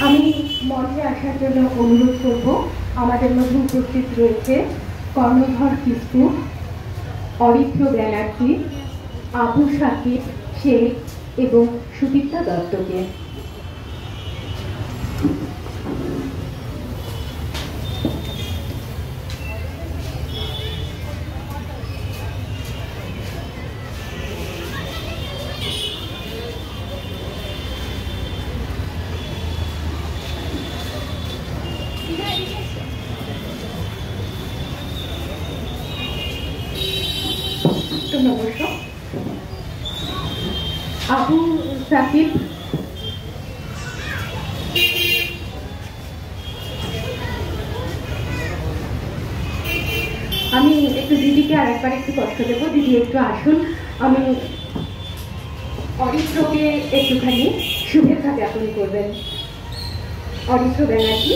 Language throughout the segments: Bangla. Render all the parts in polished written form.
আমি মঞ্চে আসার জন্য অনুরোধ করব। আমাদের মধ্যে উপস্থিত রয়েছে কর্ণধর কিস্কু, অরিত্র ব্যানার্জি, আবু সাকিব শেখ এবং সুদীপ্তা দত্তকে। নমস্কার। আবু সাকিব আমি একটু দিদিকে আরেকবার একটু কষ্ট দেবো। দিদি একটু আসুন, আমি অরিত্রকে একটুখানি শুভেচ্ছা জ্ঞাপন করবেন। অরিত্র ব্যানার্জি।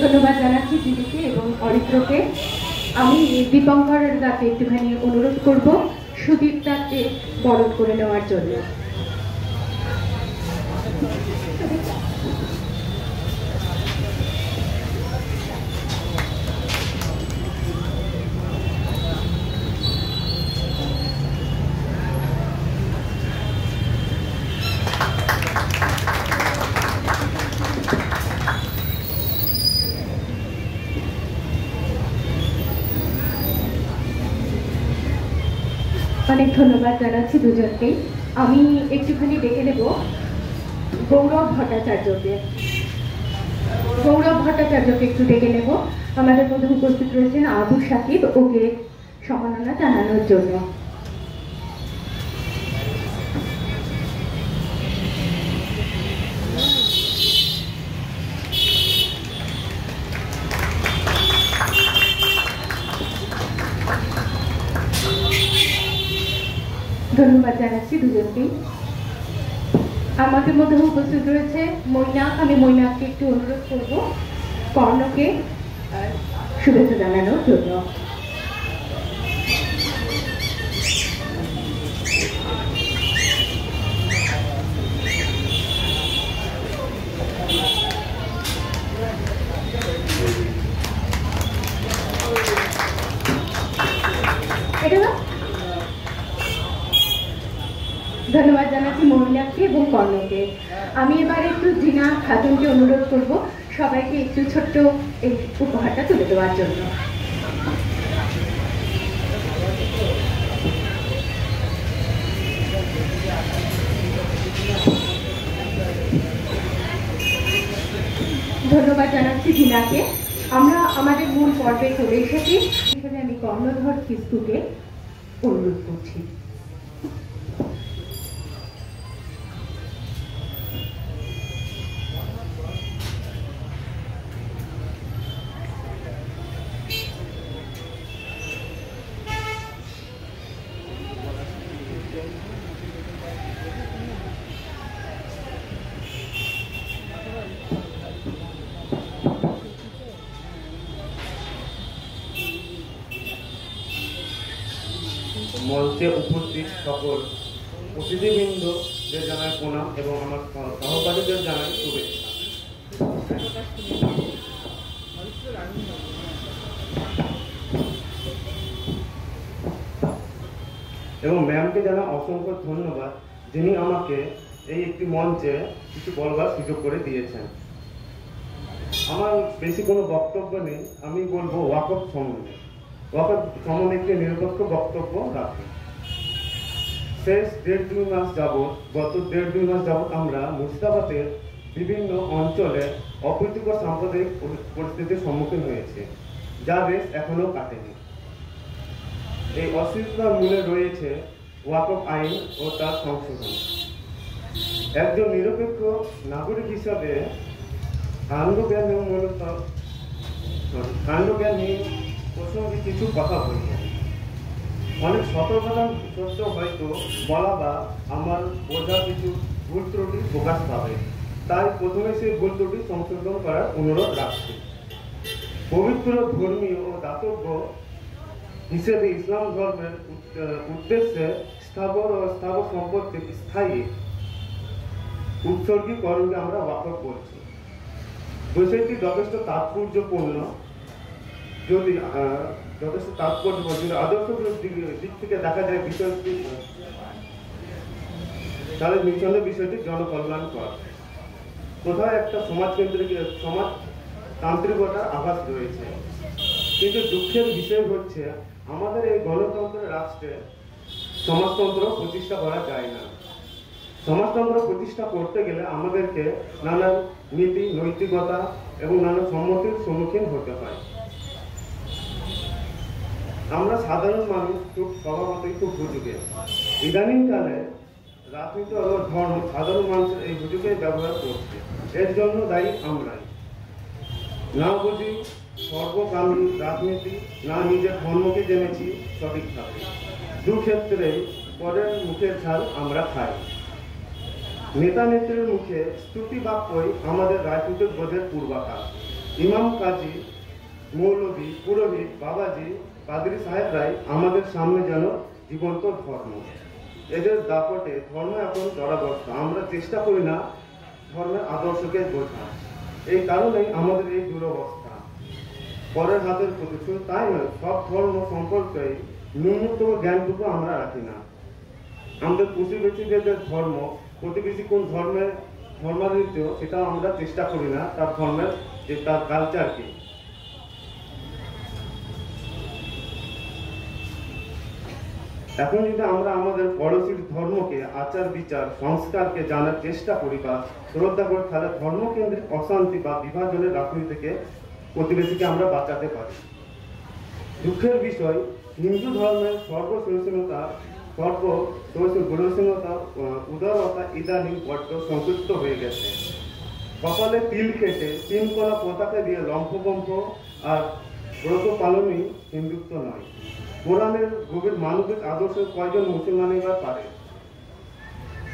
ধন্যবাদ জানাচ্ছি দিদিকে এবং অরিত্রকে। আমি দীপঙ্কর দাকে একটুখানি অনুরোধ করব সুদীপ্তাকে বরণ করে নেওয়ার জন্য। অনেক ধন্যবাদ জানাচ্ছি দুজনকেই। আমি একটুখানি ডেকে নেব গৌরব ভট্টাচার্যকে। গৌরব ভট্টাচার্যকে একটু ডেকে নেব। আমাদের মধ্যে উপস্থিত রয়েছেন আবু সাকিব, ওকে সম্মাননা জানানোর জন্য। ধন্যবাদ জানাচ্ছি দুজনকেই। আমাদের মধ্যে উপস্থিত রয়েছে মৈনাক। আমি মৈনাককে একটু অনুরোধ করব কর্ণকে শুভেচ্ছা জানানোর জন্য। ধন্যবাদ জানাচ্ছি মহিলাকে এবং কর্ণকে। আমি এবার একটু জিনা খাতুনকে অনুরোধ করব সবাইকে একটু ছোট্ট এই উপহারটা তুলে দেওয়ার জন্য। ধন্যবাদ জানাচ্ছি জিনাকে। আমরা আমাদের মূল পর্বে চলে এসেছি। হিসেবে আমি কর্ণধর কিস্কুকে অনুরোধ করছি। মঞ্চে উপস্থিত সকল অতিথিবৃন্দদের জানাই প্রণাম এবং আমার সহপাঠীদের জানাই শুভেচ্ছা। এবং ম্যামকে জানাই অসংখ্য ধন্যবাদ, যিনি আমাকে এই একটি মঞ্চে কিছু বলবার সুযোগ করে দিয়েছেন। আমার বেশি কোনো বক্তব্য নেই, আমি বলবো ওয়াকফ সম্বন্ধে। ওয়াকফ সম্বন্ধে একটি নিরপেক্ষ বক্তব্য রাখি। শেষ গত দেড় দুই মাস যাবৎ আমরা মুর্শিদাবাদের বিভিন্ন অঞ্চলে অপ্রীতিকর সাম্প্রদায়িক পরিস্থিতির সম্মুখীন হয়েছে, যা রেশ এখনো কাটেনি। এই অস্থিরতার মূলে রয়েছে ওয়াকফ আইন ও তার সংশোধন। একজন নিরপেক্ষ নাগরিক হিসাবে আনন্দজ্ঞান এবং মূলত কাণ্ডজ্ঞান নিয়ে প্রসঙ্গে কিছু কথা বলব। অনেক সতর্কতা সত্য হয়তো বলা বা আমার বোঝা কিছু ভুল ত্রুটি প্রকাশ পাবে, তাই প্রথমে সেই ভুল ত্রুটি সংশোধন করার অনুরোধ রাখছি। পবিত্র ধর্মীয় ও দাতব্য হিসেবে ইসলাম ধর্মের উদ্দেশ্যে স্থাবর ও স্থাবর সম্পত্তির স্থায়ী উৎসর্গীকরণকে আমরা ওয়াকফ বলছি। বিষয়টি যথেষ্ট তাৎপর্যপূর্ণ, যদি আদর্শগুলোর দিক থেকে দেখা যায় বিষয়টি, তাহলে নিঃসন্দেহে বিষয়টি জনকল্যাণকর। কোথাও একটা সমাজতান্ত্রিকতার আভাস রয়েছে, কিন্তু দুঃখের বিষয় হচ্ছে আমাদের এই গণতন্ত্রের রাষ্ট্রে সমাজতন্ত্র প্রতিষ্ঠা করা যায় না। সমাজতন্ত্র প্রতিষ্ঠা করতে গেলে আমাদেরকে নানান নীতি, নৈতিকতা এবং নানান সম্মতির সম্মুখীন হতে হয়। আমরা সাধারণ মানুষ খুব স্বভাবতই খুব হুজুগে। ইদানিংকালে রাজনীতি ও ধর্ম সাধারণ মানুষের এই হুজুগে ব্যবহার করছে। এর জন্য দায়ী আমরাই। না বুঝি সর্বকামী রাজনীতি, না নিজের ধর্মকে জেনেছি সঠিকভাবে। দু ক্ষেত্রেই পরের মুখের ঝাল আমরা খাই। নেতা নেত্রীর মুখে স্তুতি বাক্যই আমাদের রাজনৈতিক বোধের পূর্বাভাস। ইমাম, কাজী, মৌলভী, পুরোহিত, বাবাজি, পাদ্রী সাহেবরাই আমাদের সামনে যেন জীবন্ত ধর্ম। এদের দাপটে ধর্ম এখন জড়াগ্রস্ত। আমরা চেষ্টা করি না ধর্মের আদর্শকে বোঝা। এই কারণেই আমাদের এই দুরবস্থা। পরের হাতের প্রতি শুধু তাই নয়, সব ধর্ম সম্পর্কে ন্যূনতম জ্ঞানটুকু আমরা রাখি না। আমাদের প্রতিবেশীদের ধর্ম, প্রতিবেশী কোন ধর্মান্বিত সেটা আমরা চেষ্টা করি না, তার ধর্মের যে তার কালচার কি। এখন যদি আমরা আমাদের পড়োশীর ধর্মকে, আচার বিচার, সংস্কারকে জানার চেষ্টা করি বা শ্রদ্ধা করি, তাহলে ধর্মকেন্দ্রিক অশান্তি বা বিভাজনের রাজনীতি থেকে প্রতিবেশীকে আমরা বাঁচাতে পারি। দুঃখের বিষয়, হিন্দু ধর্মের সর্বসহিষ্ণুতা, উদারতা ইদানিং বড্ড সংক্ষিপ্ত হয়ে গেছে। কপালে তিল কেটে 3 কোনা পতাকা দিয়ে লম্ফকম্প আর ব্রত পালনই হিন্দুত্ব নয়। কোরআনের গভীর মানবিক আদর্শ কয়জন মুসলমানই বা পারে?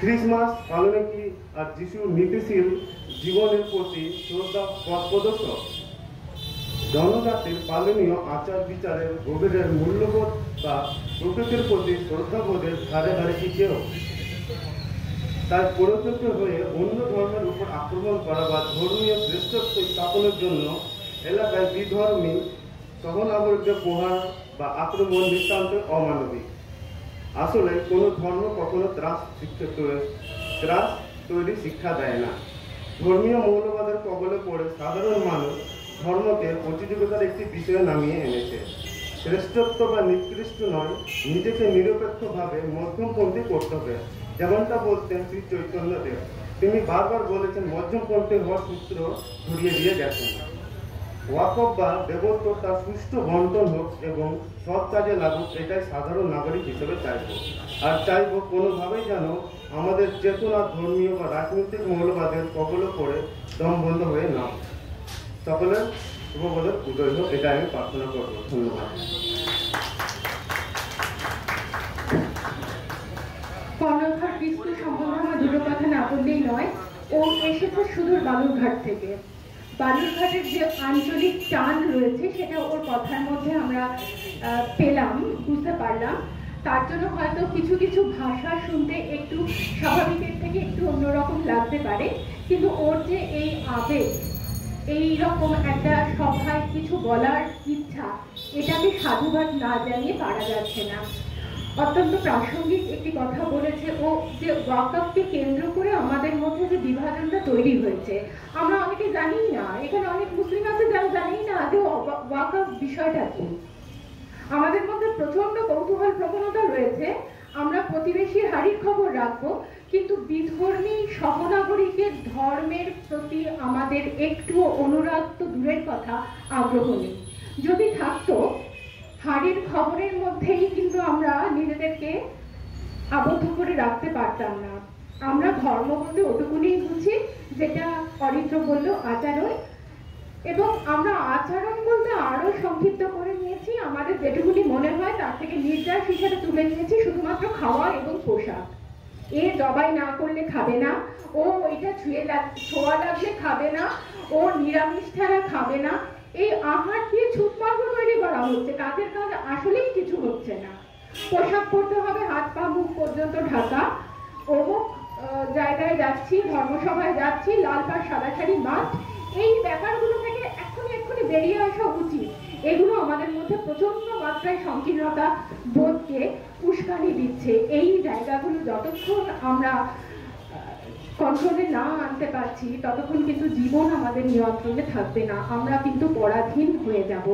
ক্রিসমাস পালনে কি আর যিশুর নীতিশীল জীবনের প্রতি শ্রদ্ধা পথ প্রদর্শক? জনজাতির পালনীয় আচার বিচারের গভীরের মূল্যবোধ বা প্রকৃতির প্রতি শ্রদ্ধাবোধের ধারে ধারে কি কেউ? তাই পরিচিত হয়ে অন্য ধর্মের উপর আক্রমণ করা বা ধর্মীয় শ্রেষ্ঠত্ব স্থাপনের জন্য এলাকায় বিধর্মী সহনাগরিকদের প্রহার বা আক্রমণ নিতান্ত অমানবিক। আসলে কোনো ধর্ম কখনো ত্রাস তৈরি শিক্ষা দেয় না। ধর্মীয় মৌলবাদের কবলে পড়ে সাধারণ মানুষ ধর্মকে প্রতিযোগিতার একটি বিষয়ে নামিয়ে এনেছে। শ্রেষ্ঠত্ব বা নিকৃষ্ট নয়, নিজেকে নিরপেক্ষভাবে মধ্যমপন্থী করতে হবে, যেমনটা বলতেন শ্রী চৈতন্যদেব। তিনি বারবার বলেছেন, মধ্যমপন্থী হওয়ার সূত্র ধরিয়ে দিয়ে গেছেন। ওয়াকফ বা দেবত্ব তার সুষ্ঠু বন্টন হোক এবং সৎ কাজে লাগুক, এটাই সাধারণ নাগরিক হিসেবে চাইব। আর চাইব কোনোভাবেই যেন আমাদের চেতনা ধর্মীয় বা রাজনৈতিক মৌলবাদের কবলে পড়ে দম বন্ধ হয়ে না। সকলের শুভবোধের উদয় হোক, এটা আমি প্রার্থনা করব। ধন্যবাদ। কর্ণধার বিষ্ণু সম্বন্ধে আমার দুটো কথা না বললেই নয়। ও এসেছে সুদূর বালুরঘাট থেকে। বালুরঘাটের যে আঞ্চলিক টান রয়েছে সেটা ওর কথার মধ্যে আমরা পেলাম, বুঝতে পারলাম। তার জন্য হয়তো কিছু কিছু ভাষা শুনতে একটু স্বাভাবিকের থেকে একটু অন্যরকম লাগতে পারে, কিন্তু ওর যে এই আবেগ, এই রকম একটা সভায় কিছু বলার ইচ্ছা, এটাকে সাধুবাদ না জানিয়ে পারা যাচ্ছে না। অত্যন্ত প্রাসঙ্গিক একটি কথা বলেছে ও, যে ওয়াকফকে কেন্দ্র করে আমাদের মধ্যে যে বিভাজনটা তৈরি হয়েছে। আমরা অনেকে জানি না, এখানে অনেক মুসলিম আছে যারা জানি না যে ওয়াকফ বিষয়টা কি। আমাদের মধ্যে প্রচন্ড কৌতূহল প্রবণতা রয়েছে, আমরা প্রতিবেশীর হাড়ির খবর রাখবো, কিন্তু বিধর্মী সহনাগরিকের ধর্মের প্রতি আমাদের একটু অনুরাগ তো দূরের কথা, আগ্রহ নেই। যদি থাকতো, হাড়ির খবরের মধ্যেই কিন্তু আমরা নিজেদেরকে আবদ্ধ করে রাখতে পারতাম না। আমরা ধর্ম বলতে ওটুকুনি বুঝি, যেটা অরিত্র বলল আচারণ, এবং আমরা আচরণ বলতে আরো সংক্ষিপ্ত করে নিয়েছি, আমাদের যেটুকুনি মনে হয় তার থেকে নির্যাস হিসেবে তুলে নিয়েছি শুধুমাত্র খাওয়া এবং পোশাক। এ জবাই না করলে খাবে না, ও ওইটা ছোঁয়া লাগলে খাবে না, ও নিরামিষ ছাড়া খাবে না, এই আহার দিয়ে ছুটমার্গ তৈরি করা হচ্ছে, কাজের কাজ আসলেই কিছু হচ্ছে না। পোশাক পরতে হবে হাত পা মুখ পর্যন্ত ঢাকা, অমুক জায়গায় যাচ্ছি, ধর্মসভায় যাচ্ছি, লাল পাড় সাদা শাড়ি মাস্ট, এই ব্যাপারগুলো থেকে এক্ষুনি বেরিয়ে আসা উচিত। এগুলো আমাদের মধ্যে প্রচন্ড মাত্রায় সংকীর্ণতা বোধকে উস্কানি দিচ্ছে। এই জায়গাগুলো যতক্ষণ আমরা কন্ট্রোলে না আনতে পারছি ততক্ষণ কিন্তু জীবন আমাদের নিয়ন্ত্রণে থাকবে না, আমরা কিন্তু পরাধীন হয়ে যাব।